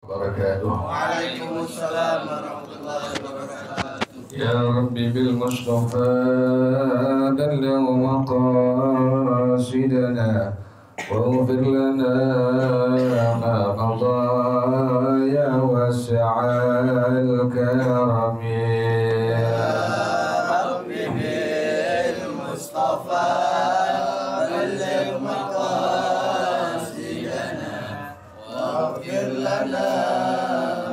وبركاته. وعليكم السلام ورحمة الله وبركاته. يا ربي بالمصطفى بلغ مقاصدنا واغفر لنا ما مضى يا واسع الكرم. يا ربي بالمصطفى بلغ مقاصدنا واغفر لنا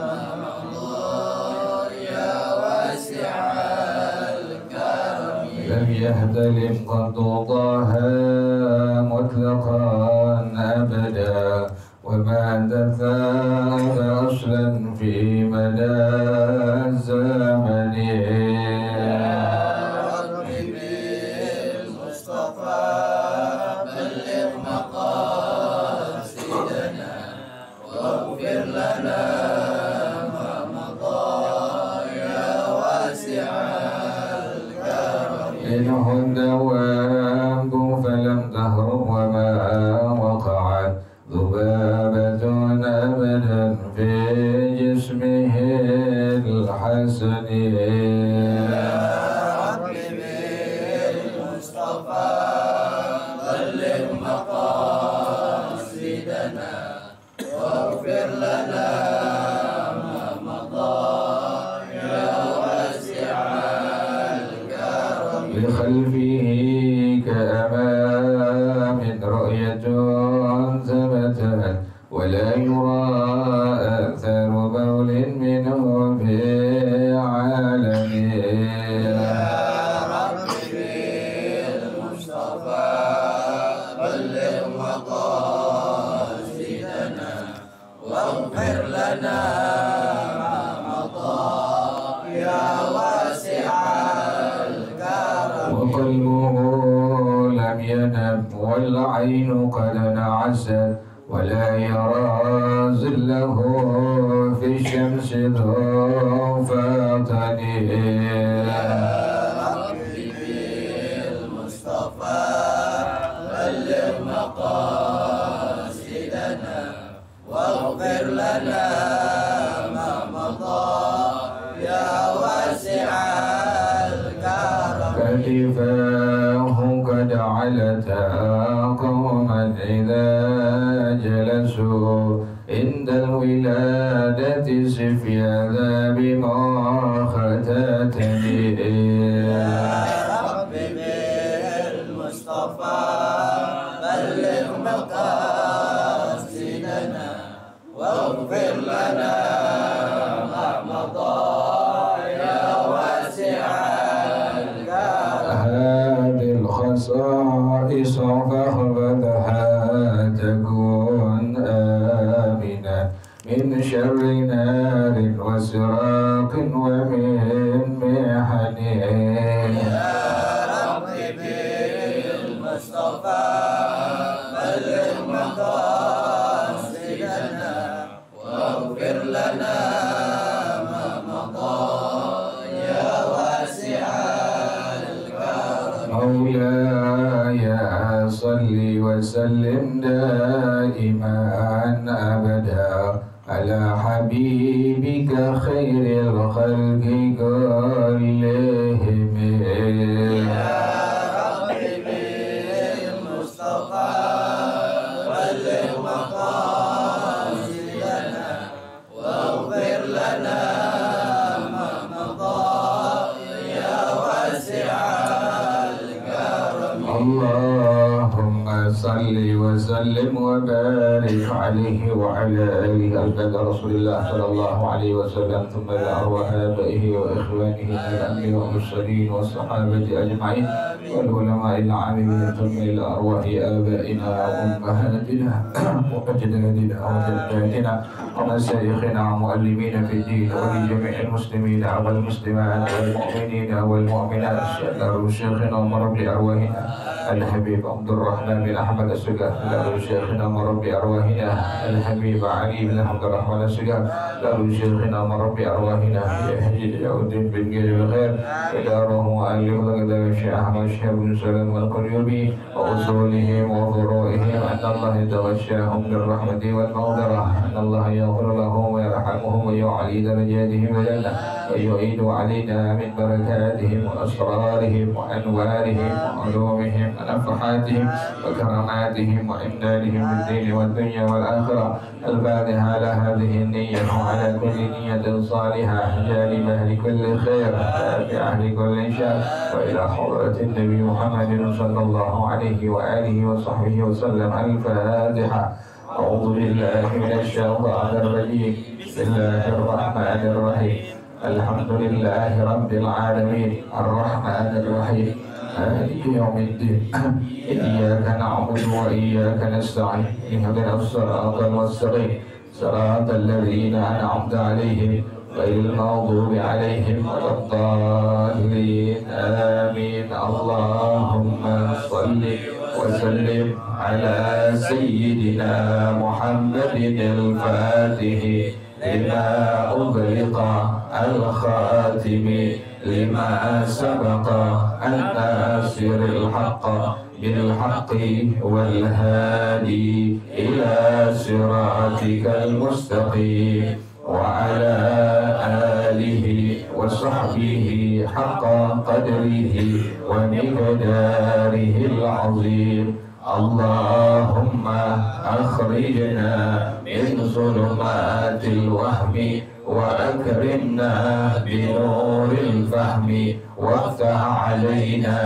ما مضى يا واسع الكرم. لم يهتلم قد طه مطلقا أبدا وما تثاب أصلا في مدى الزمن. يا ربي بالمصطفى بلغ مقاصدنا واغفر لنا ما مضى يا واسع الكرم. منه الدواب فلم تهرب وما وقعت ذبابة أبدا في جسمه الحسن. يا ربي بالمصطفى بلغ مقاصدنا واغفر لنا ما مضى يا واسع الكرم. بخلفه كأمام رؤية ثبتت ولا يرى أثر بول منه في عالمه. يا ربي بالمصطفى بلغ مقاصدنا واغفر لنا ما مضى يا واسع الكرم. وقلبه لم ينم والعين قد انعست ولا يرى ظله في الشمس ذو فطن. يا ربي بالمصطفى بلغ مقاصدنا واغفر لنا ما مضى يا واسع الكرم. كتفاه قد علتا قوما إذا جلسوا عند الولادة سفيا ذا بمختتني. يا ربي بالمصطفى بلغ مقاصدنا واغفر لنا ما مضى يا واسع الكرم. هذه الخصائص فاحفظها تكون آمنا من شر نار وسراق ومن محن. يا ربي بالمصطفى بلغ مقاصدنا واغفر لنا ما مضى يا واسع الكرم. مولاي صل وسلم دائما أبدا على حبيبك خير الخلق كلهم. يا ربي بالمصطفى بلغ مقاصدنا واغفر لنا ما مضى يا واسع الكرم. اللهم صل وسلم وبارك عليه وعلى آله أركان رسول الله صلى الله عليه وسلم ثم إلى أرواح آبائه وإخوانه من الأنبياء والمرسلين والصحابة أجمعين والعلماء العاملين ثم إلى أرواح آبائنا وأمهاتنا وأجدادنا وجداتنا ومشايخنا ومؤلمين في الدين ولجميع المسلمين والمسلمات والمؤمنين والمؤمنات شيخنا ومربي أرواحنا الحبيب عبد الرحمن بن أحمد السقاف له شيخنا مربي أرواحنا الحبيب علي بن عبد الرحمن السقاف له شيخنا مربي أرواحنا يهدي الدين بالخير بالخير إداره وألف لقد الشيخ أحمد الشيخ بن سلام والقريبي وأصولهم وفروعهم أن الله يتغشاهم بالرحمة والمغفرة أن الله يغفر لهم يرحمهم ويعلي درجاتهم وجنة ويعيد علينا من بركاتهم وأسرارهم وأنوارهم وعلومهم ونفحاتهم وكراماتهم وإمدادهم بالدين والدنيا والآخرة. الفاتحة على هذه النية وعلى كل نية صالحة جالبة لكل خير نافعة لكل شر. وإلى حضرة النبي محمد صلى الله عليه وآله وصحبه وسلم. الفاتحة. أعوذ بالله من الشيطان الرجيم. بسم الله الرحمن الرحيم. الحمد لله رب العالمين الرحمن الرحيم مالك يوم الدين. إياك نعبد وإياك نستعين. اهدنا الصراط المستقيم صراط الذين أنعمت عليهم غير المغضوب عليهم ولا الضالين آمين. اللهم صل وسلم على سيدنا محمد الفاتح لما أغلق الخاتم لما سبق الناصر الحق بالحق والهادي إلى صراطك المستقيم وعلى آله وصحبه حق قدره ومقداره العظيم. اللهم أخرجنا من ظلمات الوهم وأكرمنا بنور الفهم وافتح علينا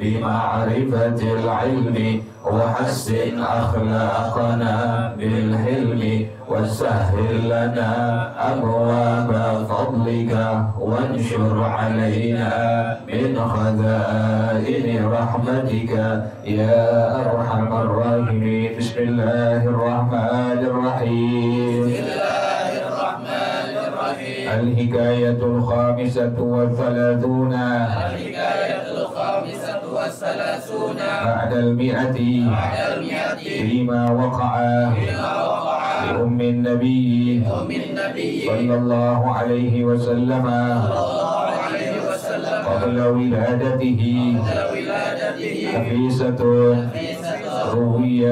بمعرفة العلم وحسن أخلاقنا بالحلم وسهل لنا أبواب فضلك وانشر علينا من خزائن رحمتك يا أرحم الراحمين. بسم الله الرحمن الرحيم. الحكاية الخامسة والثلاثون بعد المئة فيما وقع لأم النبي صلى الله عليه وسلم قبل ولادته. نفيسة روي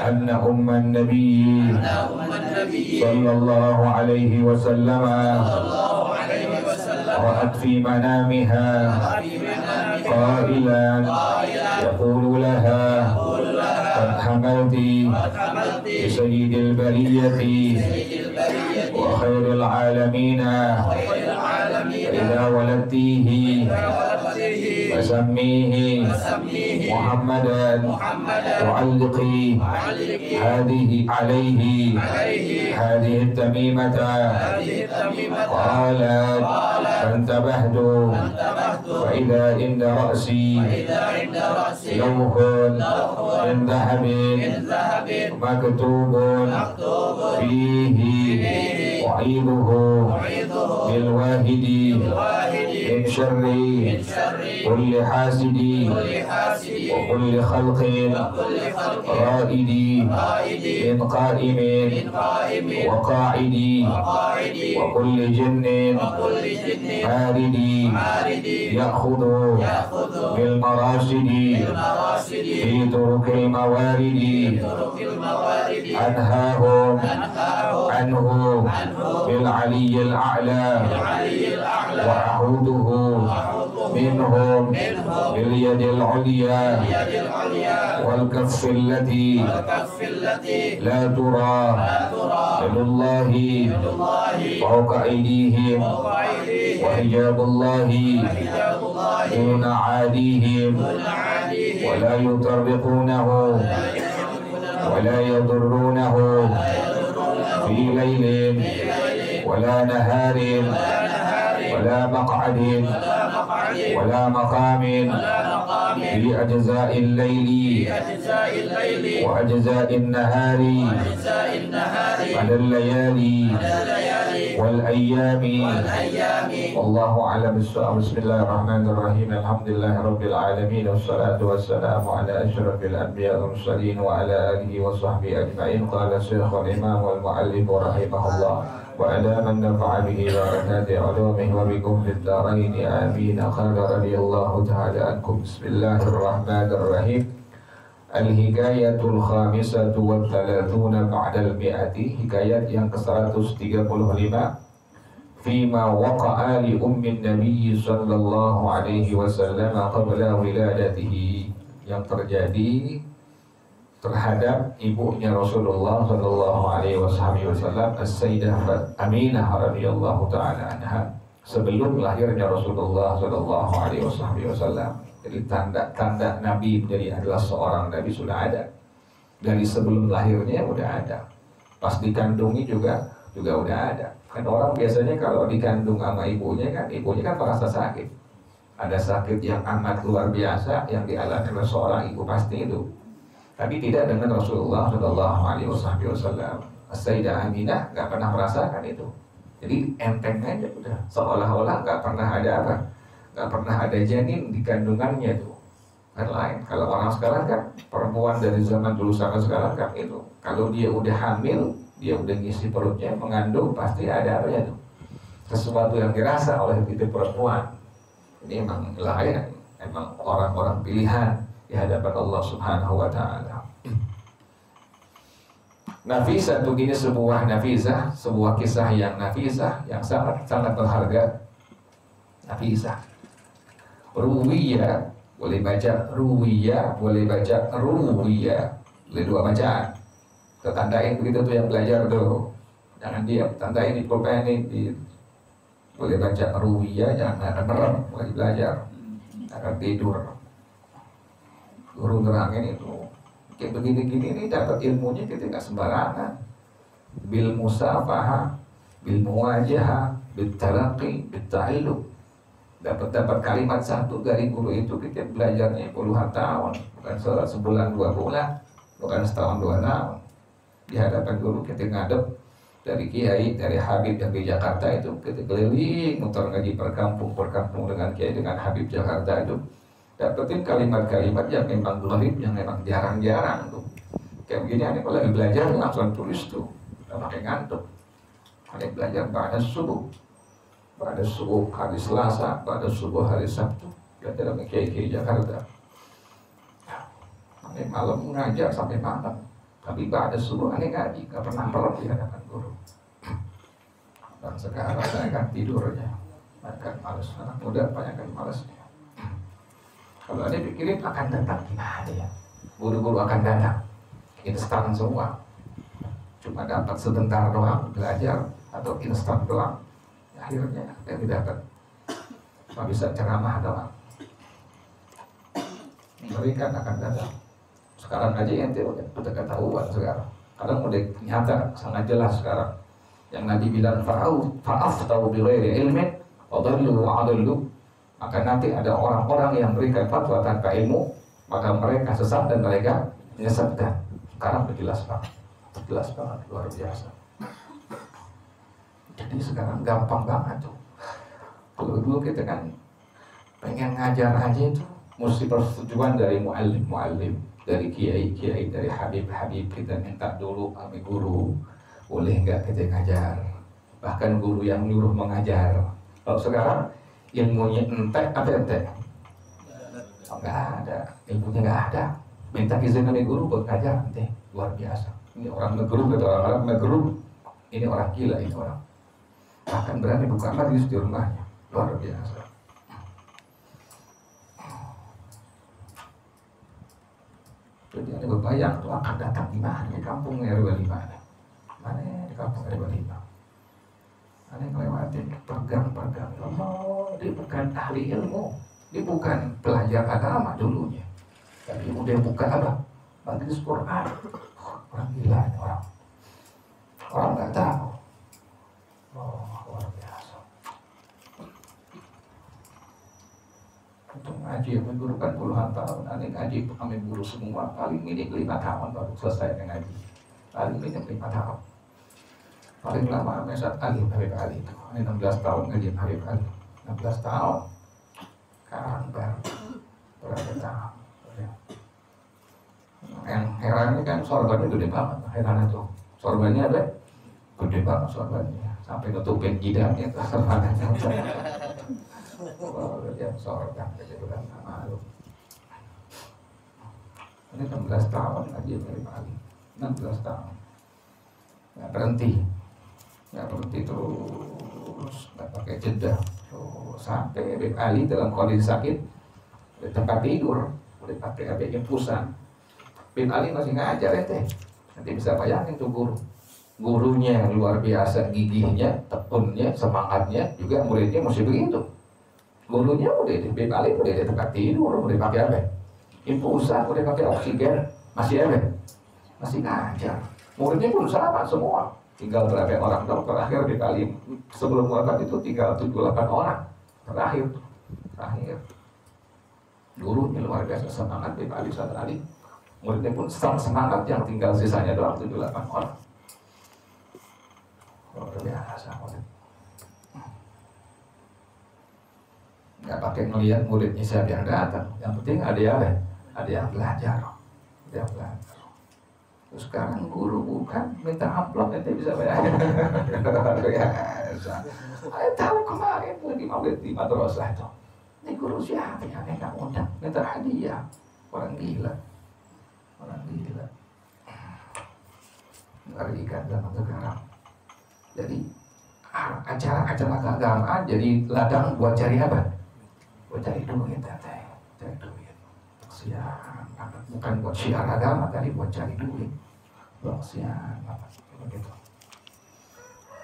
أن أم النبي صلى الله عليه وسلم رأت في منامها قائلا يقول لها قد حملت بسيد البرية وخير العالمين إذا ولدتيه فسميه محمدا وعلقي هذه عليه هذه التميمة. قالت فانتبهت فإذا عند رأسي لوح من ذهب مكتوب فيه أعيذه بالواحد من شر كل حاسد وكل خلق رائد من قائم وقاعد وكل جن مارد يأخذ بالمراشد في طرق الموارد. أنهاهم عنه بالعلي الأعلى وأعوده منهم باليد العليا والكف التي لا ترى يد الله فوق أيديهم وحجاب الله دون عاديهم ولا يطرقونه ولا يضرونه في ليل ولا نهار ولا مقعد ولا مقام في أجزاء الليل وأجزاء النهار على الليالي والأيام. والله أعلم بالصواب. بسم الله الرحمن الرحيم. الحمد لله رب العالمين والصلاة والسلام على أشرف الأنبياء والمرسلين وعلى آله وصحبه أجمعين. قال الشيخ الإمام والمؤلف رحمه الله وعلى من نفع به بركات علومه وبكم في الدارين آمين. قال رضي الله تعالى عنكم. بسم الله الرحمن الرحيم. Al-Hikayatul Khamisatu wa Thalathuna Ba'dal Mi'ati, hikayat yang ke-135, Fima waqa'a li ummin Nabi sallallahu alaihi wasallam qabla wiladatihi, yang terjadi terhadap ibunya Rasulullah sallallahu alaihi wasallam, As-Sayyidah Aminah radhiyallahu taala anha, sebelum lahirnya Rasulullah sallallahu alaihi wasallam. Jadi tanda-tanda Nabi menjadi adalah seorang Nabi sudah ada. Dari sebelum lahirnya udah ada. Pas dikandungi juga udah ada. Kan orang biasanya kalau dikandung sama ibunya kan merasa sakit. Ada sakit yang amat luar biasa yang dialami oleh seorang ibu pasti itu. Tapi tidak dengan Rasulullah sallallahu alaihi wasallam. Sayyidah Aminah nggak pernah merasakan itu. Jadi enteng aja udah, seolah-olah nggak pernah ada apa. Gak pernah ada janin di kandungannya itu. Kan lain. Kalau orang sekarang kan, perempuan dari zaman dulu sampai sekarang kan itu, kalau dia udah hamil, dia udah ngisi perutnya, mengandung, pasti ada apa ya tuh, sesuatu yang dirasa oleh itu perempuan. Ini emang lain, emang orang-orang pilihan di hadapan Allah Subhanahu wa Ta'ala. Nafisah itu gini, sebuah nafisah, sebuah kisah yang nafisah, yang sangat berharga. Nafisah. Ruwiya, boleh baca ruwiya, boleh baca ruwiya, boleh dua bacaan. Kita tandain begitu tuh yang belajar tuh, jangan diam, tandain di pulpen ini. Boleh baca ruwiya, jangan merem, boleh belajar, akan tidur. Guru nerangin itu, kayak begini-gini ini dapat ilmunya kita nggak sembarangan. Bil musafahah, bil muwajahah, bil talaqi, bil ta'alluq. Dapat kalimat satu dari guru itu kita belajarnya puluhan tahun, bukan sebulan 2 bulan, bukan setahun 2 tahun. Di hadapan guru kita ngadep dari kiai, dari habib yang di Jakarta itu, kita keliling muter ngaji perkampung dengan kiai, dengan habib Jakarta itu, dapetin kalimat-kalimat yang memang gharib, yang memang jarang-jarang tuh. Kayak begini, aneh kalau lagi belajar langsung tulis tuh, nggak pakai ngantuk. Aneh belajar pada subuh. Pada subuh hari Selasa, pada subuh hari Sabtu, belajar sama kiai Jakarta. Aneh malam ngajar sampai malam, tapi pada subuh aneh ngaji, gak pernah merem di hadapan guru. Dan sekarang saya kan tidurnya, makan malas, anak muda banyakkan malasnya. Kalau aneh pikirin akan datang gimana ya? Guru-guru akan datang, instan semua. Cuma dapat sebentar doang belajar atau instan doang. Akhirnya yang didapat cuma bisa ceramah doang. Mereka akan datang. Sekarang aja ente udah ketahuan sekarang. Kadang udah nyata, sangat jelas sekarang. Yang Nabi bilang fa'aftau bi ghairi ilmin wa dhallu wa adallu. Maka nanti ada orang-orang yang berikan fatwa tanpa ilmu, maka mereka sesat dan mereka menyesatkan. Sekarang udah jelas banget, luar biasa. Jadi sekarang gampang banget tuh. Kalau dulu kita kan pengen ngajar aja itu mesti persetujuan dari muallim, dari kiai, dari habib kita minta dulu sama guru, boleh nggak kita ngajar. Bahkan guru yang nyuruh mengajar. Kalau sekarang ilmunya entek apa entek? Oh, nggak ada, ilmunya nggak ada. Minta izin dari guru buat ngajar nanti, luar biasa. Ini orang ngegeruk atau orang ngegeruk, ini orang gila ini orang. Bahkan berani buka majlis di rumahnya, luar biasa. Jadi ada berbayang tuh akan datang di mana di kampung RW 5 mana di kampung RW 5. Ada yang lewatin pegang. Oh, dia bukan ahli ilmu, dia bukan pelajar agama dulunya, tapi udah buka apa? Majlis Quran. Orang gila ini orang nggak tahu. Oh, luar biasa. Untuk ngaji yang guru kan puluhan tahun, aneh ngaji kami guru semua paling minim 5 tahun baru selesai ngaji. Paling minim 5 tahun. Paling lama Mesat Ali, Habib Ali itu. Ini 16 tahun ngaji Habib Ali. 16 tahun. Sekarang baru berapa tahun. Yang herannya kan sorbannya gede banget. Heran itu. Sorbannya ada gede banget sorbannya. Sampai nutupin jidatnya ke sorbannya. Wah, dia sorban. Jadi udah gak malu. Ini 16 tahun aja dari Ali. 16 tahun. Nggak berhenti terus, nggak pakai jeda. Sampai Habib Ali dalam kondisi sakit di tempat tidur, udah pakai HP infusan. Habib Ali masih ngajar ya teh. Nanti bisa bayangin tuh gurunya yang luar biasa, gigihnya, tekunnya, semangatnya, juga muridnya masih begitu. Gurunya udah di Habib Ali udah di tempat tidur, udah pakai apa? Infusan, udah pakai oksigen, masih apa? Masih ngajar. Muridnya pun sama semua. Tinggal berapa orang dong terakhir di kali sebelum wafat itu tinggal 78 orang terakhir. Gurunya luar biasa semangat di Pak Ustaz Ali. Muridnya pun semangat, yang tinggal sisanya doang 78 orang. Luar biasa murid. Nggak pakai ngelihat muridnya siapa yang datang. Yang penting ada yang belajar. Terus sekarang guru bukan minta amplop nanti bisa bayar. Saya tahu kemarin lagi maulid di madrasah itu. Ini guru siapa yang nggak undang, minta hadiah. Orang gila. Ngerikan zaman sekarang. Jadi acara-acara keagamaan jadi ladang buat cari apa? Buat cari duit, cari duit. Kesian, bukan buat syiar agama tadi, buat cari duit. Kesian, begitu.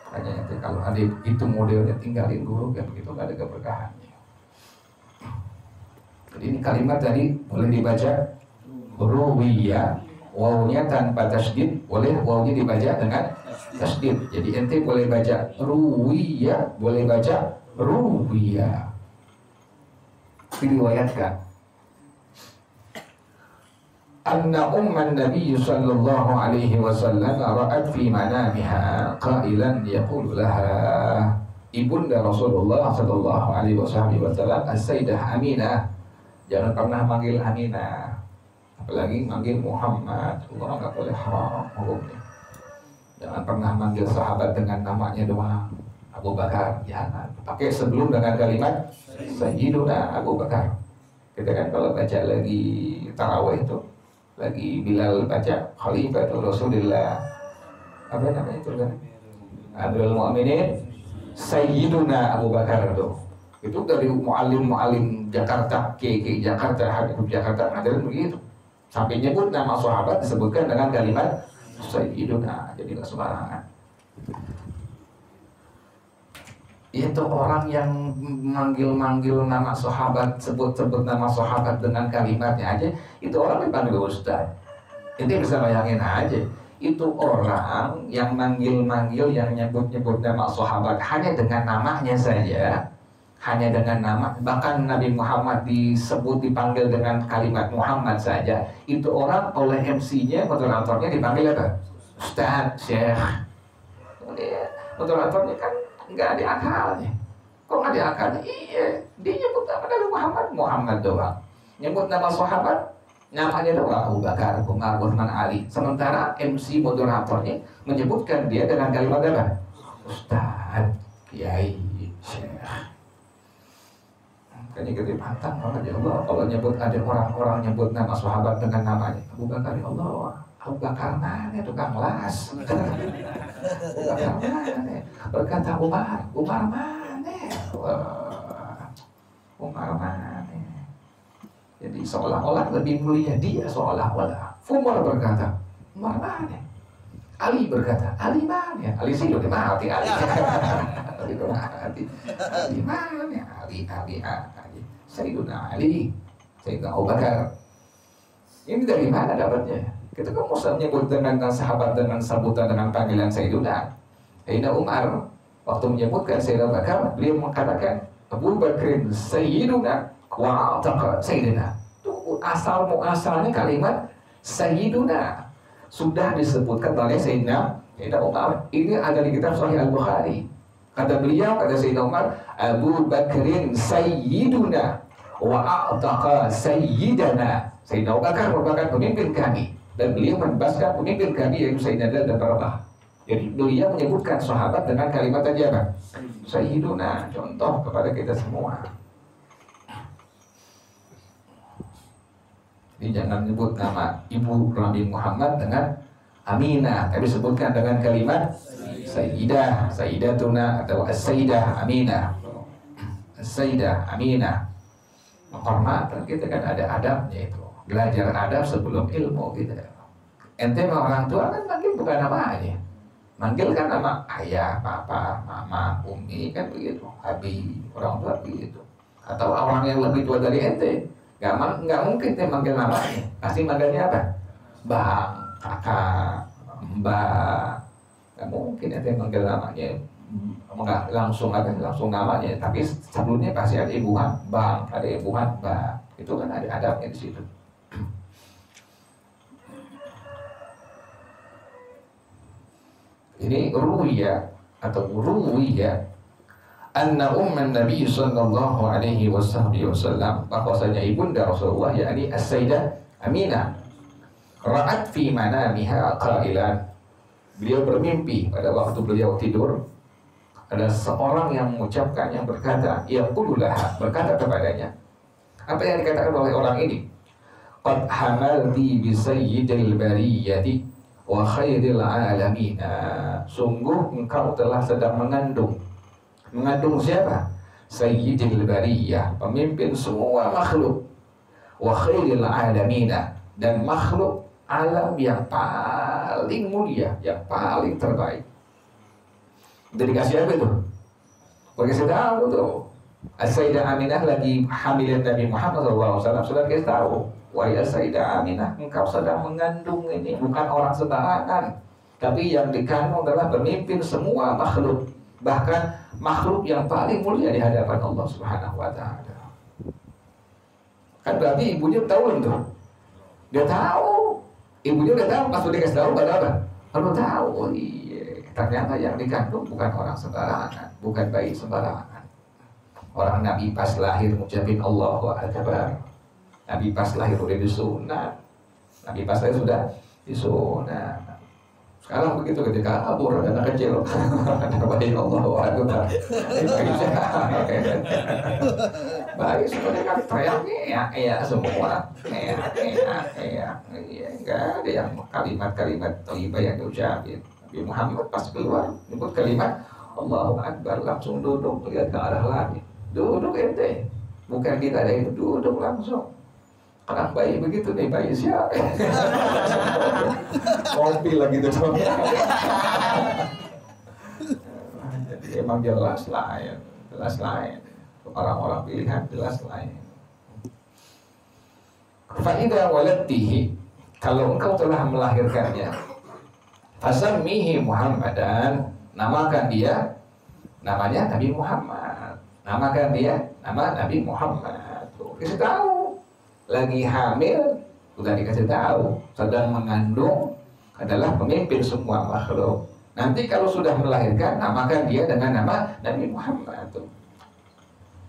Hanya nanti kalau ada itu modelnya tinggalin guru kayak begitu, nggak ada keberkahannya. Jadi ini kalimat tadi boleh dibaca ruwiyah, wawnya tanpa tasdid, boleh wawnya dibaca dengan tasdid. Jadi ente boleh baca ruwiyah, boleh baca ruwiyah. Diriwayatkan anna umman Nabi sallallahu alaihi wasallam ra'at fi manamiha qailan yaqulu laha, ibunda Rasulullah sallallahu alaihi wasallam as-sayyidah Aminah. Jangan pernah manggil Aminah, apalagi manggil Muhammad. Allah enggak boleh, haram hukumnya. Jangan pernah manggil sahabat dengan namanya doang. Abu Bakar, jangan. Pakai sebelum dengan kalimat Sayyiduna Abu Bakar. Kita kan kalau baca lagi tarawih itu, lagi Bilal baca Khalifatul Rasulillah, apa namanya itu kan, Amirul Mu'minin Sayyiduna Abu Bakar itu dari mu'alim Jakarta, KK Jakarta, Habib Jakarta ngajarin begitu. Sampai nyebut nama sahabat disebutkan dengan kalimat Sayyiduna, jadi nggak sembarangan. Itu orang yang manggil nama sahabat, sebut nama sahabat dengan kalimatnya aja, itu orang dipanggil ustaz. Itu bisa bayangin aja, itu orang yang manggil, yang nyebut nama sahabat hanya dengan namanya saja, hanya dengan nama. Bahkan Nabi Muhammad dipanggil dengan kalimat Muhammad saja, itu orang oleh MC-nya, moderatornya dipanggil apa? Ustaz, Syekh. Moderatornya kan nggak ada akalnya. Kok nggak ada akalnya? Iya, dia nyebut nama Nabi Muhammad doang. Nyebut nama sahabat, namanya doang Abu Bakar, Umar, Utsman, Ali. Sementara MC moderatornya menyebutkan dia dengan kalimat apa? Ustaz, Kiai, Syekh. Kayaknya kita pantang banget ya Allah. Kalau nyebut ada orang-orang nyebut nama sahabat dengan namanya Abu Bakar, ya Allah. Abu Bakar mana tukang las? Abu Bakar mana? Berkata Umar mana? Umar mana? Jadi seolah-olah lebih mulia dia, seolah-olah. Umar berkata, Umar mana? Ali berkata, Ali mana? Ali sih udah mati, Ali. Ali udah mati. Ali mana? Ali. Sayyiduna Ali, Sayyidina Abu Bakar. Ini dari mana dapatnya? Kita kan mau menyebut dengan sahabat dengan sambutan dengan panggilan Sayyiduna. Sayyidina Umar waktu menyebutkan Sayyidina Bakar, beliau mengatakan Abu Bakrin Sayyiduna wa ataqa Sayyidina. Itu asalnya kalimat Sayyiduna sudah disebutkan oleh Sayyidina Umar. Ini ada di kitab Sahih Al-Bukhari. Kata beliau, kata Sayyidina Umar, Abu Bakrin Sayyiduna wa ataqa Sayyidana. Sayyidina Abu Bakar merupakan pemimpin kami, dan beliau membebaskan pemimpin kami yaitu Sayyidina Bilal dan Rabah. Jadi beliau menyebutkan sahabat dengan kalimat tadi apa? Sayyiduna, contoh kepada kita semua. Jadi jangan nyebut nama ibu Nabi Muhammad dengan Aminah, tapi sebutkan dengan kalimat Sayyidah, Sayyidatuna atau As-Sayyidah Aminah. As-Sayyidah Aminah. Penghormatan kita kan ada adabnya itu. Belajar adab sebelum ilmu gitu. Ente sama orang tua kan manggil bukan namanya. Manggil kan nama ayah, papa, mama, umi kan begitu. Abi, orang tua begitu. Atau orang yang lebih tua dari ente. Nggak mungkin ente manggil namanya. Pasti manggilnya apa? Bang, kakak, mbak. Nggak mungkin ente manggil namanya. Nggak langsung namanya. Tapi sebelumnya pasti ada ibuan bang, ada ibuan mbak. Itu kan ada adabnya di situ. Ini ruwiya atau ruwiya anna umman Nabi sallallahu alaihi wasallam, bahwasanya ibunda Rasulullah yakni As-Sayyidah Aminah ra'at fi manamiha qailan, beliau bermimpi pada waktu beliau tidur ada seorang yang mengucapkan, yang berkata, yaqululah, berkata kepadanya. Apa yang dikatakan oleh orang ini? Qad hamalti bi sayyidil bariyati wa khairil alamin. Sungguh engkau telah sedang mengandung. Mengandung siapa? Sayyidil bariyah, pemimpin semua makhluk. Wa khairil alamin, dan makhluk alam yang paling mulia, yang paling terbaik. Udah dikasih apa itu? Dikasih tahu tuh. As-Sayyidah Aminah lagi hamilin Nabi Muhammad SAW, sudah dikasih tahu. Wahai Sayyidah Aminah, engkau sedang mengandung ini bukan orang sembarangan, tapi yang dikandung adalah pemimpin semua makhluk, bahkan makhluk yang paling mulia di hadapan Allah Subhanahu wa taala. Kan berarti ibunya tahu tuh. Dia tahu. Ibunya udah tahu, pas udah dikasih tahu baru apa? Baru tahu. Oh iya, ternyata yang dikandung bukan orang sembarangan, bukan bayi sembarangan. Orang Nabi pas lahir ngucapin Allahu Akbar. Nabi pas lahir udah disunat. Nabi pas lahir sudah disunat. Sekarang begitu ketika kabur anak kecil, ada bayi Allahu Akbar. Bayi sebenarnya kan teriaknya ya semua, ya, enggak ada yang kalimat-kalimat thayyibah yang diucapin. Nabi Muhammad pas keluar nyebut kalimat Allahu Akbar, langsung duduk lihat ke arah langit. Duduk ente, bukan kita ada itu, duduk langsung. Anak bayi begitu nih, bayi siapa? Kopi lagi tuh. Jadi emang jelas lain. Orang-orang pilihan jelas lain. Fa'idha waladtihi, kalau engkau telah melahirkannya, fasammihi Muhammadan, namakan dia, namanya Nabi Muhammad. Namakan dia nama Nabi Muhammad. Kasih tahu, lagi hamil, sudah dikasih tahu, sedang mengandung adalah pemimpin semua makhluk. Nanti kalau sudah melahirkan, namakan dia dengan nama Nabi Muhammad.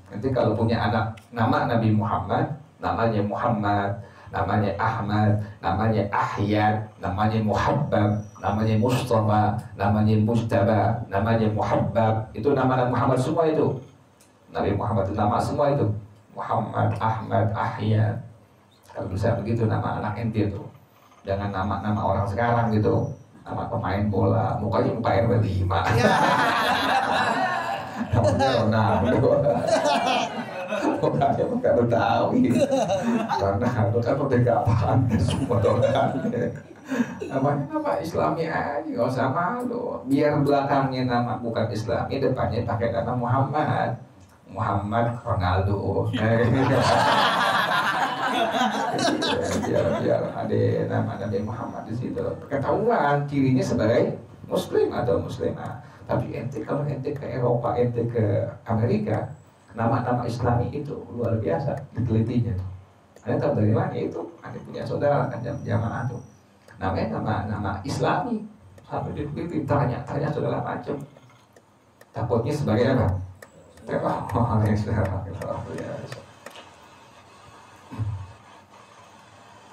Nanti kalau punya anak nama Nabi Muhammad, namanya Muhammad, namanya Ahmad, namanya Ahyad, namanya Muhabbab, namanya Mustafa, namanya Mujtaba, namanya Muhabbab. Itu nama Nabi Muhammad semua itu. Nabi Muhammad itu nama semua itu. Muhammad, Ahmad, Ahyad. Kalau bisa begitu nama anak ente itu. Jangan nama-nama orang sekarang gitu. Nama pemain bola, mukanya muka RW 5. Namanya Ronaldo. Mukanya muka Betawi. Ronaldo kan udah gak paham semua orang. Namanya nama Islami aja, gak usah malu. Biar belakangnya nama bukan Islami, depannya pakai nama Muhammad. Muhammad Ronaldo. Biar ada nama Nabi Muhammad di situ. Ketahuan cirinya sebagai Muslim atau Muslimah. Tapi ente kalau ente ke Eropa, ente ke Amerika, nama-nama Islami itu luar biasa ditelitinya. Ada tahu dari mana itu? Ada punya saudara kan jamaah tuh. Namanya nama Islami. Sampai diteliti, tanya segala macam. Takutnya sebagai apa?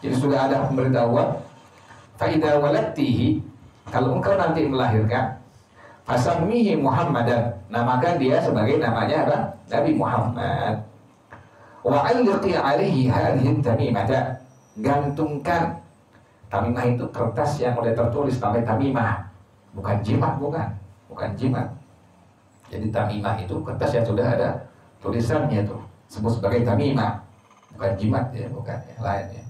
Jadi sudah ada pemberitahuan. Faidah waladtihi, kalau engkau nanti melahirkan, fasammihi Muhammadan, namakan dia sebagai namanya apa? Nabi Muhammad. Wa alqi alaihi hadhihi tamimata, gantungkan. Tamimah itu kertas yang udah tertulis namanya tamimah, bukan jimat, bukan jimat. Jadi tamimah itu kertas yang sudah ada tulisannya tuh, sebut sebagai tamimah, bukan jimat ya, bukan yang lain ya.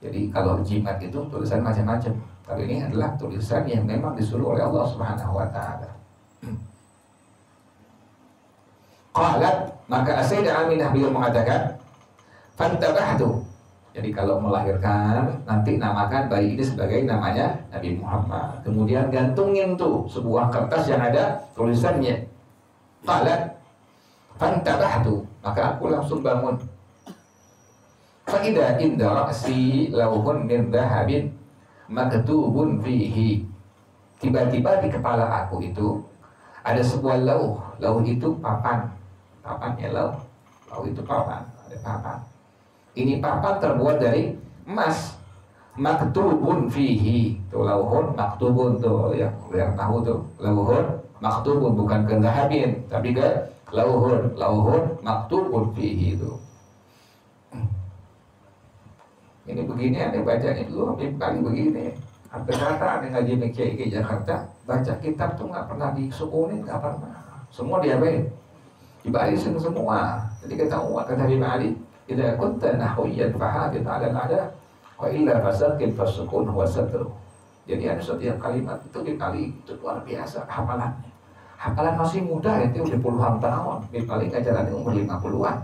Jadi kalau jimat itu tulisan macam-macam, tapi ini adalah tulisan yang memang disuruh oleh Allah Subhanahu wa taala. Qalat, maka Sayyidah Aminah beliau mengatakan, fantabahtu. Jadi kalau melahirkan nanti namakan bayi ini sebagai namanya Nabi Muhammad. Kemudian gantungin tuh sebuah kertas yang ada tulisannya. Qalat, fantabahtu, maka aku langsung bangun. Fa idza inda ra'si lawhun min dhahabin maktubun fihi. Tiba-tiba di kepala aku itu ada sebuah lauh. Lauh itu papan. Papannya lauh. Lauh itu papan, ada papan. Ini papan terbuat dari emas. Maktubun fihi. Tuh lauhun maktubun tuh yang tahu tuh. Lauhun maktubun bukan ke dhahabin, tapi ke lauhun. Lauhun maktubun fihi itu. Ini begini, ada bacanya dulu, paling begini. Hampir rata ada ngaji MKI Jakarta, baca kitab tuh nggak pernah disukunin, nggak pernah. Semua diapain? Dibarisin semua. Jadi ketahuan kata Habib Ali, idza kunta nahwiyan fahadith 'ala al-'ada wa illa fasaqil fasukun huwa satru. Jadi ada setiap kalimat itu dikali itu luar biasa hafalannya. Hafalan masih muda itu udah puluhan tahun. Habib Ali ngajarannya umur 50-an.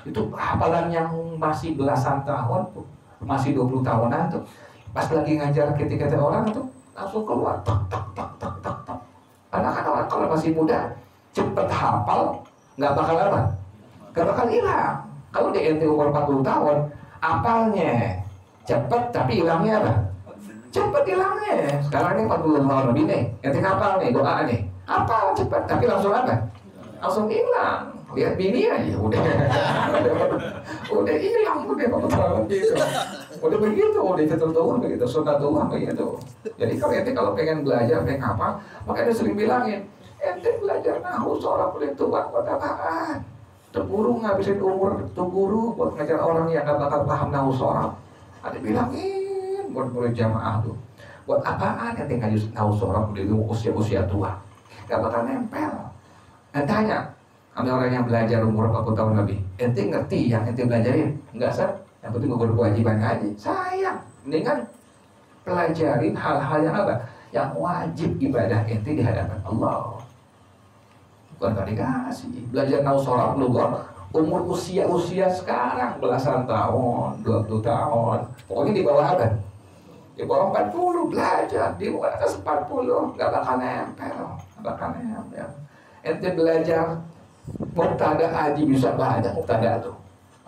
Itu hafalan yang masih belasan tahun, masih 20 tahunan tuh. Pas lagi ngajar ketika orang tuh langsung keluar tak tak tak tak tak tak. Karena kan orang kalau masih muda cepet hafal, nggak bakal apa? Nggak bakal hilang. Kalau di ente umur 40 tahun, hafalnya cepet tapi hilangnya apa? Cepet hilangnya. Sekarang ini 40 tahun lebih nih, ente hafal nih doa nih, hafal cepet tapi langsung apa? Langsung hilang. Lihat bini aja udah hilang udah gitu. Udah begitu, udah ketentuan begitu, sunatullah begitu. Jadi kalau pengen belajar, pengen apa, makanya sering bilangin, ente belajar nahu sholat boleh tua buat apaan? Terburu ngabisin umur terburu buat ngajar orang yang gak bakal paham nahu sholat. Ada bilangin buat murid jamaah tuh, buat apaan ente ngaji nahu sholat udah usia tua, gak bakal nempel. Dan tanya, ada orang yang belajar umur 40 tahun lebih, ente ngerti yang ente belajarin? Enggak, Sir. Yang penting gue berkewajiban aja. Sayang, mendingan pelajarin hal-hal yang apa? Yang wajib ibadah ente di hadapan Allah. Bukan gak dikasih. Belajar nahu sholat lu umur usia sekarang belasan tahun, 20 tahun. Pokoknya di bawah apa? Di bawah 40 belajar, di bawah atas 40 gak bakal nempel. Gak bakal nempel. Ente belajar mubtada aja bisa banyak mubtada tuh.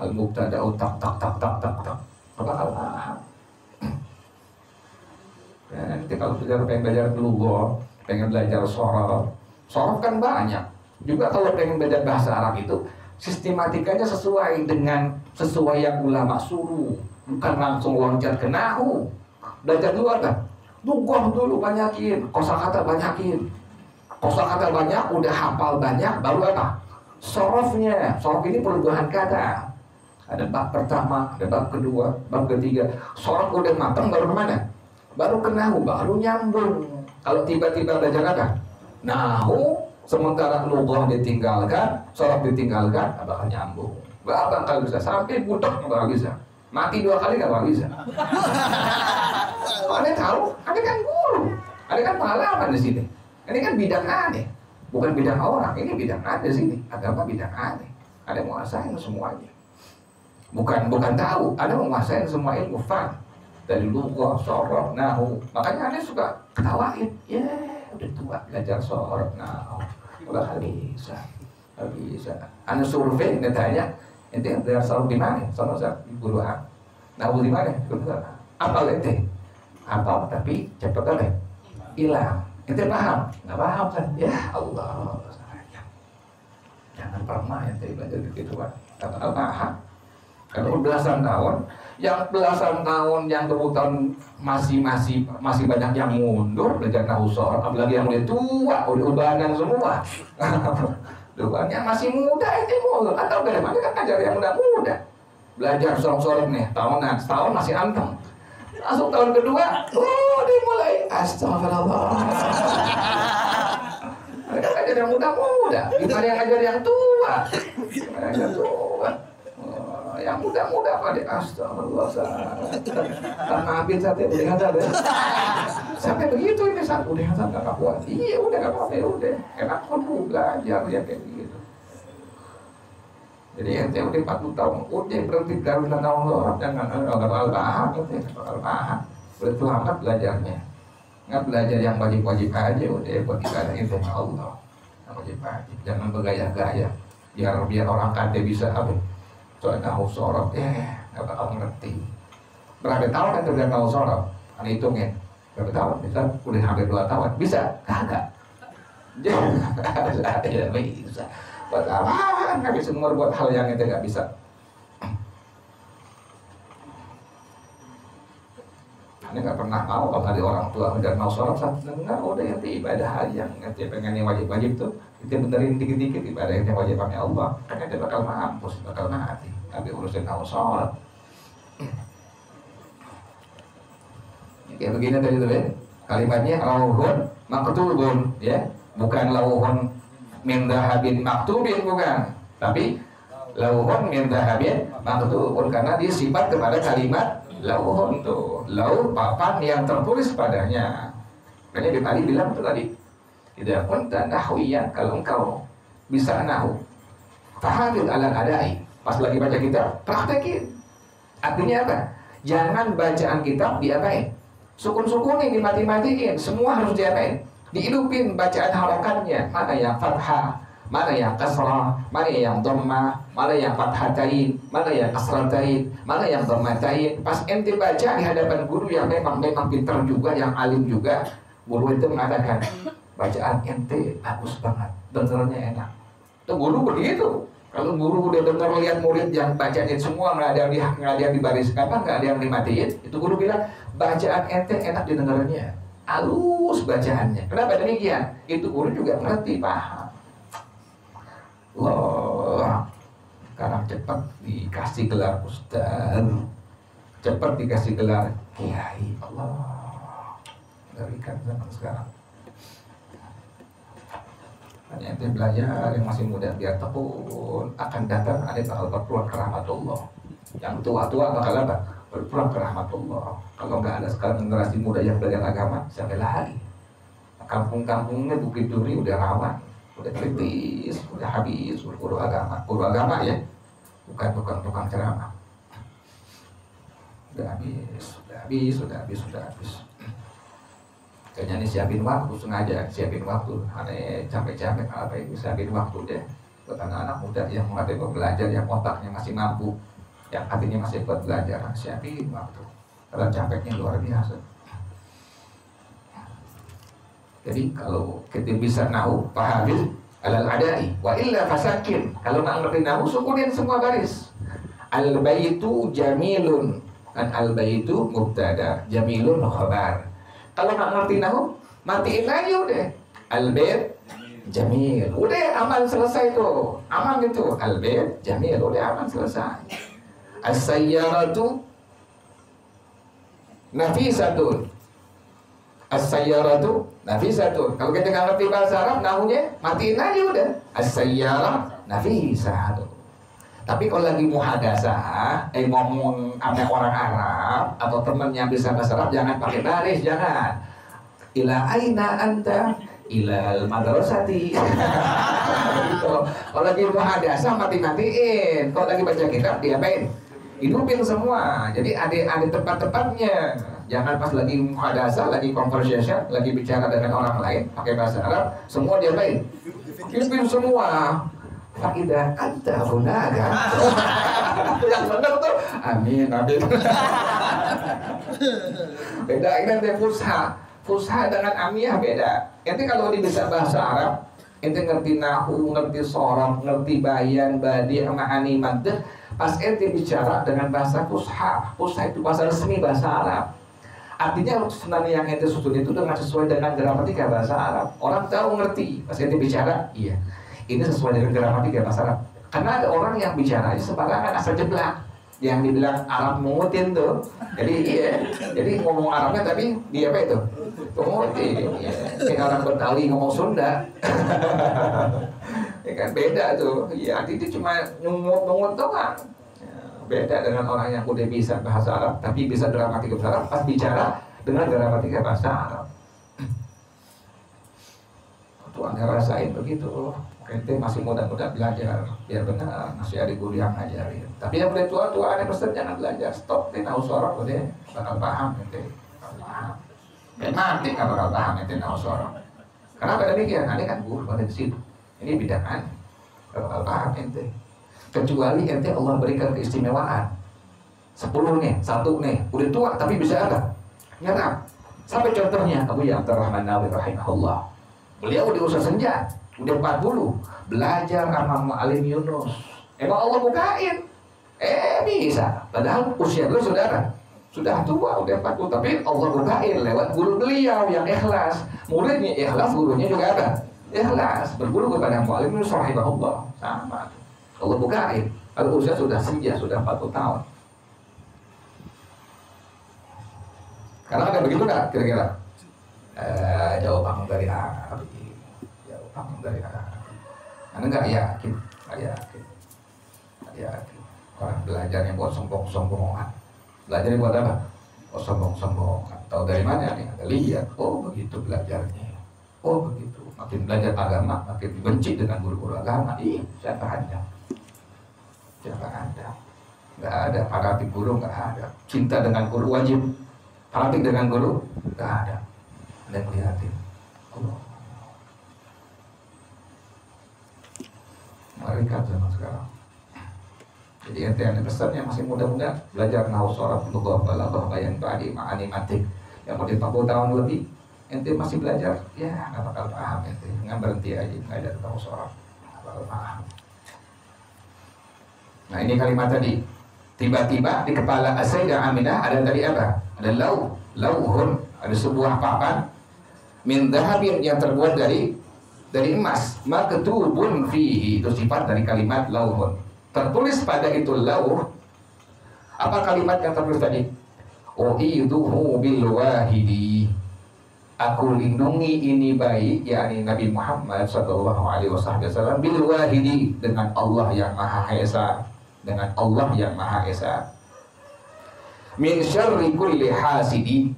Al-mubtada tak tak tak tak tak tak. Bakal paham. Nanti kalau pengen belajar lugha, pengen belajar sorof kan banyak. Juga kalau pengen belajar bahasa Arab itu sistematikanya sesuai yang ulama suruh, bukan langsung loncat ke nahwu. Belajar dulu apa? Lugha dulu banyakin, kosakata banyakin. Kosakata banyak, udah hafal banyak, baru apa? Sorofnya. Sorof ini perubahan kata. Ada bab pertama, ada bab kedua, bab ketiga. Sorof udah matang, baru kemana? Baru ke nahwu, baru nyambung. Kalau tiba-tiba belajar apa? Nahwu, sementara lugha ditinggalkan, sorof ditinggalkan, gak bakal nyambung. Gak bakal bisa, sampai budak gak bakal bisa. Mati 2 kali gak bakal bisa. Kalau Anda tahu, Anda kan guru, Anda kan pengalaman di sini. Ini kan bidang aneh, bukan bidang orang. Ini bidang aneh di sini. Agama bidang aneh. Ada menguasain semuanya. Bukan tahu. Ada menguasain semua ilmu fan dari lugha, sorof, nahwu. Makanya Anda suka ketawain. Ya, udah tua belajar sorof, nahwu. Gak bisa. Anda survei, Anda tanya, ente belajar sorof di mana? Sorof di Buruan. Nahwu di mana? Apal ente? Apal tapi cepat apa? Hilang. Ente paham? Nggak paham kan? Ya Allah, jangan pernah ente belajar begitu kan? Nggak paham. Kalau belasan tahun, yang 20 tahun masih banyak yang mundur belajar nahwu sorof, apalagi yang udah tua, udah ubanan semua. Yang masih muda ente mundur. Atau bagaimana kan ngajar yang muda. belajar sorok-sorok nih, tahunan, setahun masih anteng. Langsung tahun kedua, dia mulai astagfirullah. Mereka ngajar yang muda-muda, gimana yang ngajar yang tua? Yang tua. Yang muda-muda pada astagfirullah. Karena habis sate udah ngajar ya. Sampai begitu ini saat udah ngajar enggak kuat. Iya, udah enggak apa-apa ya udah. Enak pun belajar ya kayak gitu. Jadi ente udah 40 tahun, udah berarti karena Allah jangan al-bahah, al-bahah. Betul amat belajarnya. Nggak belajar yang wajib-wajib aja, udah buat ibadah itu Allah. Yang wajib-wajib, jangan bergaya-gaya. Biar orang kate bisa apa? Soal nahu sorot, nggak bakal ngerti. Berapa tahun ente udah nahu sorot? Ane hitungin. Berapa tahun? Bisa udah hampir 2 tahun. Bisa? Kagak. Ya bisa. Buat apa? Nggak bisa umur buat hal yang itu nggak bisa. Ini nggak pernah mau kalau ada orang tua udah mau sholat saat dengar udah nanti ibadah hal yang nanti pengen yang wajib-wajib tuh itu benerin dikit-dikit ibadah yang wajibnya Allah karena dia bakal mampus bakal mati tapi urusin mau sholat. Kayak begini tadi tuh ya kalimatnya lauhun maktubun ya bukan lauhun min dhahabin maktubin bukan tapi lauhun min dhahabin maktubun karena dia sifat kepada kalimat lauhun tuh lauh papan yang tertulis padanya. Makanya Ibnu Ali bilang itu tadi tidak pun nahwiyan kalau engkau bisa nahu fahadil ala adai pas lagi baca kitab praktekin artinya apa jangan bacaan kitab diapain sukun-sukunin dimati-matiin semua harus diapain dihidupin bacaan harokatnya mana yang fathah mana yang kasrah mana yang dhammah mana yang fathatain mana yang kasratain mana yang dhammatain pas ente baca di hadapan guru yang memang pintar juga yang alim juga guru itu mengatakan bacaan ente bagus banget dengarnya enak itu guru begitu kalau guru udah dengar lihat murid yang bacanya semua nggak ada yang dibariskan nggak ada yang dimatiin itu guru bilang bacaan ente enak didengarnya halus bacaannya. Kenapa demikian? Itu guru juga ngerti, paham. Wah, sekarang cepat dikasih gelar ustaz, cepat dikasih gelar kiai. Allah, ngerikan zaman sekarang. Hanya ente belajar yang masih muda biar tekun akan datang ada bakal berpulang ke rahmatullah. Yang tua-tua bakal apa? Berpulang ke rahmatullah. Kalau nggak ada sekarang generasi muda yang belajar agama, siapa lagi? Kampung-kampungnya Bukit Duri udah rawan, udah kritis, udah habis guru agama ya, bukan tukang ceramah. Udah habis. Kayaknya ini siapin waktu sengaja, aneh capek-capek apa itu siapin waktu deh. Buat anak-anak muda yang mengerti belajar, yang otaknya masih mampu, yang hatinya masih buat belajar, siapin waktu. Karena capeknya luar biasa. Jadi kalau kita bisa nahu, pahamin alal adai, wa illa fasakin. Kalau nggak ngerti nahu, sukunin semua baris. Al baitu jamilun, kan al baitu mubtada, jamilun khabar. Kalau nggak ngerti nahu, matiin aja udah. Al bait jamil, udah aman selesai tuh, aman gitu. Al bait jamil, udah aman selesai. As-sayyaratu nafisatun. As-sayyaratu nafisatun. Kalau kita nggak ngerti bahasa Arab, nahunya matiin aja udah. As-sayyarah nafisatun. Tapi kalau lagi muhadasah, ngomong sama orang Arab atau temen yang bisa bahasa Arab, jangan pakai baris, jangan. Ila aina anta? Ilal madrasati. Kalau lagi muhadasah mati-matiin. Kalau lagi baca kitab diapain? Hidupin semua. Jadi ada tempat-tempatnya. Jangan pas lagi muhadasah, lagi conversation, lagi bicara dengan orang lain pakai bahasa Arab, semua diapain? Hidupin semua. Fakidah anta hunaka. Yang benar tuh. Amin. Beda ini nanti fusha dengan amiyah beda. Ente kalau bisa bahasa Arab, ente ngerti nahu, ngerti sorab, ngerti bayan, badi, ma'ani, maddah. Pas ente bicara dengan bahasa fusha itu bahasa resmi bahasa Arab. Artinya sebenarnya yang ente susun itu dengan sesuai dengan gramatika bahasa Arab. Orang tahu ngerti. Pas ente bicara, iya. Ini sesuai dengan gramatika bahasa Arab. Karena ada orang yang bicara sembarangan asal jeblak. yang dibilang Arab mengutin tuh. Jadi iya, jadi ngomong Arabnya tapi dia apa itu? Mengutin. Ya. Kayak orang Betawi ngomong Sunda. Ya kan beda tuh. Ya itu cuma nungut doang. Ya, beda dengan orang yang udah bisa bahasa Arab tapi bisa gramatika bahasa Arab pas bicara dengan gramatika bahasa Arab. Tuh Anda rasain begitu. Ente masih muda-muda belajar biar benar, masih ada guru yang ngajarin. Tapi yang udah tua-tua ada pesan jangan belajar, stop. Ente tahu sorok udah bakal paham ente, bakal paham. Memang ente nggak bakal paham ente tahu sorok. Kenapa demikian? Ane kan guru pada di situ. Ini bidangan, nggak bakal paham ente. Kecuali ente Allah berikan keistimewaan. 10 nih, 1 nih, udah tua tapi bisa apa? Nyerap. Sampai contohnya Abu Abdurrahman Nawawi rahimahullah. Beliau di usia senja. Udah 40 belajar sama Mu'allim Yunus. Emang Allah bukain? Bisa. Padahal usia beliau sudah tua, udah 40. Tapi Allah bukain lewat guru beliau yang ikhlas. Muridnya ikhlas, gurunya juga ada ikhlas. Berguru kepada Mu'allim Yunus rahimahullah. Sama. Allah bukain. Kalau usia sudah senja, sudah 40 tahun. Karena ada begitu nggak kira-kira? Jauh bangun dari api. Dari Anda nggak yakin. Orang belajarnya buat sombong-sombongan. Belajarnya buat apa? Oh sombong-sombongan. Tahu dari mana nih? Anda lihat. Oh begitu belajarnya. Oh begitu. Makin belajar agama, makin benci dengan guru-guru agama. Siapa Anda? Nggak ada. Fanatik guru nggak ada. Cinta dengan guru wajib. Fanatik dengan guru nggak ada. Anda melihatin. Allah. Mereka zaman sekarang. Jadi ente yang pesannya masih muda-muda belajar nahwu sharaf lughah balaghah bayan ba'di ma'ani matik. Yang udah 40 tahun lebih ente masih belajar, ya nggak bakal paham ente. Nggak berhenti aja nggak ada nahwu sharaf, nggak bakal paham. Nah ini kalimat tadi. Tiba-tiba di kepala Sayyidah Aminah ada tadi apa? Ada lauhun, ada sebuah papan min dhahabin yang terbuat dari emas, maktubun fihi, itu sifat dari kalimat lauhun. Tertulis pada itu lauh. Apa kalimat yang tertulis tadi? U'iduhu bil wahidi. Aku lindungi ini bayi, yakni Nabi Muhammad sallallahu alaihi wasallam bil wahidi, dengan Allah yang Maha Esa, dengan Allah yang Maha Esa. Min syarri kulli hasidi,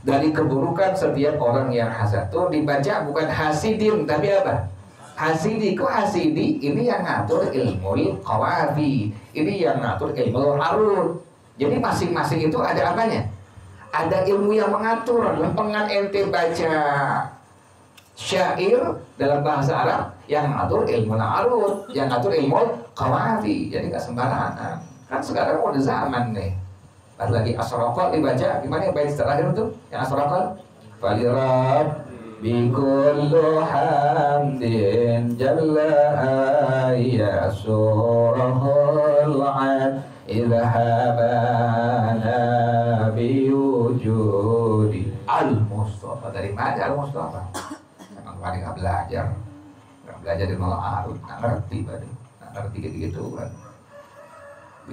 dari keburukan setiap orang yang hasad. Tuh dibaca bukan hasidin tapi apa? Hasidi. Kok hasidi? Ini yang ngatur ilmu qawafi. Ini yang ngatur ilmu arud. Jadi masing-masing itu ada apanya? Ada ilmu yang mengatur. Lempengan ente baca syair dalam bahasa Arab, yang ngatur ilmu arud, yang ngatur ilmu qawafi. Jadi gak sembarangan. Kan sekarang udah zaman nih. Pas lagi asraqal dibaca, gimana bait terakhir itu? Yang asraqal falirab bi kullu hamdin jalla ya surahul ad idhabana bi wujudi al mustafa. Dari mana al mustafa? Memang paling nggak belajar di malah arut, nggak ngerti gitu kan.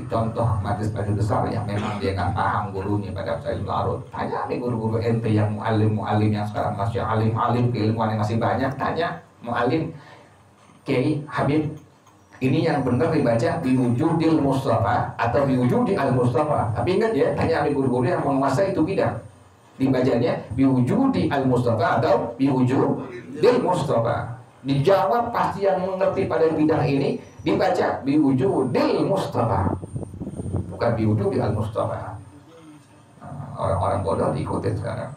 Contoh majlis-majlis besar yang memang dia nggak paham gurunya pada ilmu arut. Tanya nih guru-guru ente yang mu'alim yang sekarang masih alim keilmuan yang masih banyak. Tanya mu'alim Kiai Habib, ini yang benar dibaca biwujudil Mustafa atau biwujudi al Mustafa. Tapi ingat ya, tanya nih guru-guru yang menguasai itu bidang. Dibacanya biwujudi al Mustafa atau biwujudil Mustafa. Dijawab pasti yang mengerti pada bidang ini, dibaca biwujudil Mustafa, bukan biwujudil Mustafa. Orang-orang bodoh diikutin sekarang.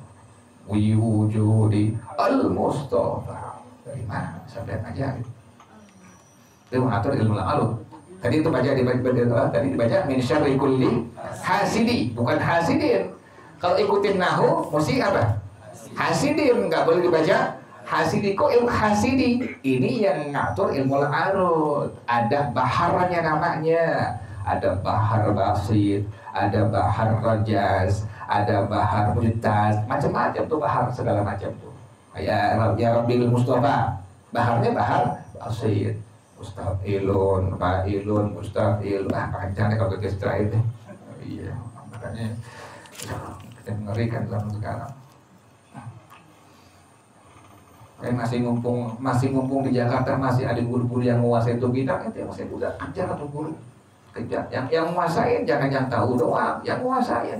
Biwujudil Mustafa. Dari mana? Sampai aja. Itu mengatur ilmu alud. Tadi itu tadi dibaca min syarri kulli hasidi, bukan hasidin. Kalau ikutin nahu mesti apa? Hasidin, nggak boleh dibaca hasidi. Kok ilmu hasidi? Ini yang ngatur ilmu arud. Ada baharnya namanya. Ada bahar basit, ada bahar rajaz, ada bahar mujtaz, macam-macam tuh bahar, segala macam tuh. Kayak ya Rabbil Mustafa, baharnya bahar basit, Mustafilun, fa'ilun, mustafil, panjang kalau kita setelah itu. Iya, makanya kita mengerikan zaman sekarang. Kayak masih ngumpung di Jakarta, masih ada guru-guru yang menguasai itu bidang, itu masih udah kejar atau guru kejar. Yang menguasain jangan yang tahu doang, yang menguasain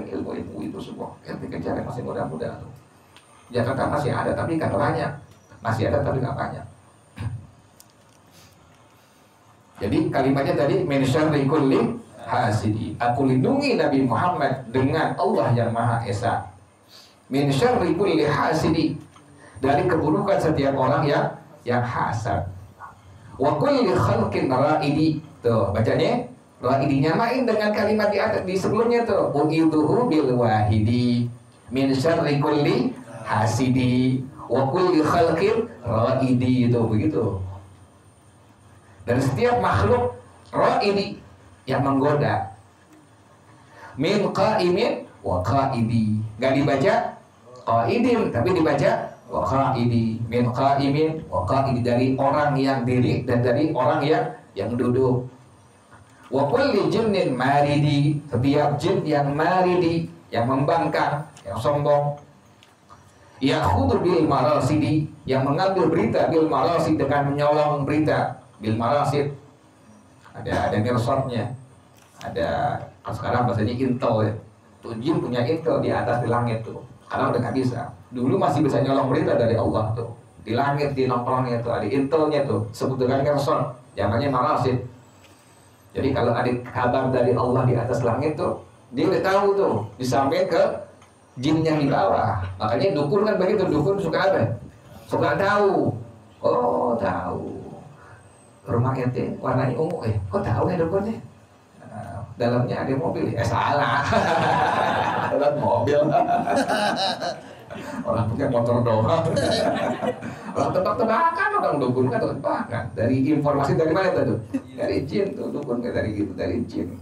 ilmu-ilmu itu semua. Yang dikejar masih muda-muda tuh. Jakarta masih ada tapi nggak banyak, masih ada tapi nggak banyak. Jadi kalimatnya tadi min syarri kulli hasidi. Aku lindungi Nabi Muhammad dengan Allah yang Maha Esa. Min syarri kulli hasidi, dari keburukan setiap orang yang hasad. Wa kulli khalqin raidi. Tuh bacanya raidi, nyamain dengan kalimat di atas di sebelumnya tuh. Uidzuhu bil wahidi min syarri kulli hasidi wa kulli khalqin raidi, itu begitu. Dan setiap makhluk ra'idi, yang menggoda. Min qa'imin wa qa'idi. Gak dibaca qa'idin, tapi dibaca wa qa'idi. Min qa'imin wa qa'idi, dari orang yang diri dan dari orang yang duduk. Wa kulli jinnin maridi, setiap jin yang maridi, yang membangkang, yang sombong. Ya'khudhu bil marasidi, yang mengambil berita bil marasid, dengan menyolong berita. Bil marasid, ada mirsotnya, ada sekarang bahasanya intel ya. Tuh jin punya intel di atas di langit tuh. Sekarang udah nggak bisa. Dulu masih bisa nyolong berita dari Allah tuh. Di langit, di nongkrongnya tuh ada intelnya tuh. Sebut dengan mirsot, namanya marasid. Jadi kalau ada kabar dari Allah di atas langit tuh, dia udah tahu tuh, disampaikan ke jin yang di bawah. Makanya dukun kan begitu, dukun suka apa? Suka tahu. Oh tahu. Rumah ente warnanya ungu, kok tahu ya dukunnya? Dalamnya ada mobil, salah. Dalam mobil. Orang punya motor doang. Orang tebak-tebakan, orang dukun kan tebakan. Dari informasi dari mana tuh? Dari jin tuh, dukun kayak dari gitu, dari jin.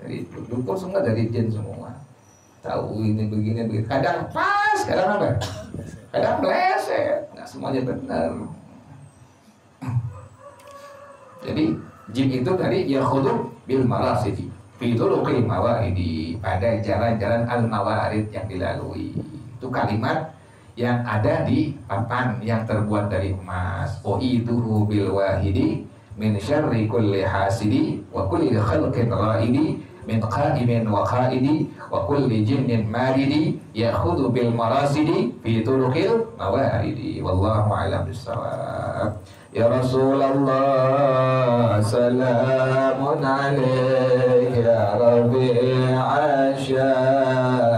Dari dukun semua dari jin semua. Tahu ini begini. Kadang pas, kadang apa? Kadang meleset. Nggak semuanya benar. Jadi jin itu tadi yakhudhu bil marasidi fi turuqil mawaridi, pada jalan-jalan al mawarid yang dilalui. Itu kalimat yang ada di papan yang terbuat dari emas. Uidzuhu bil wahidi min syarri kulli hasidi wa kulli khalqin raidi min qa'imin wa qa'idi wa kulli jinnin maridi yakhudhu bil marasidi fi turuqil mawaridi. Wallahu a'lam bissawab. Ya Rasulullah, salamun alaik ya Rabi'a syah.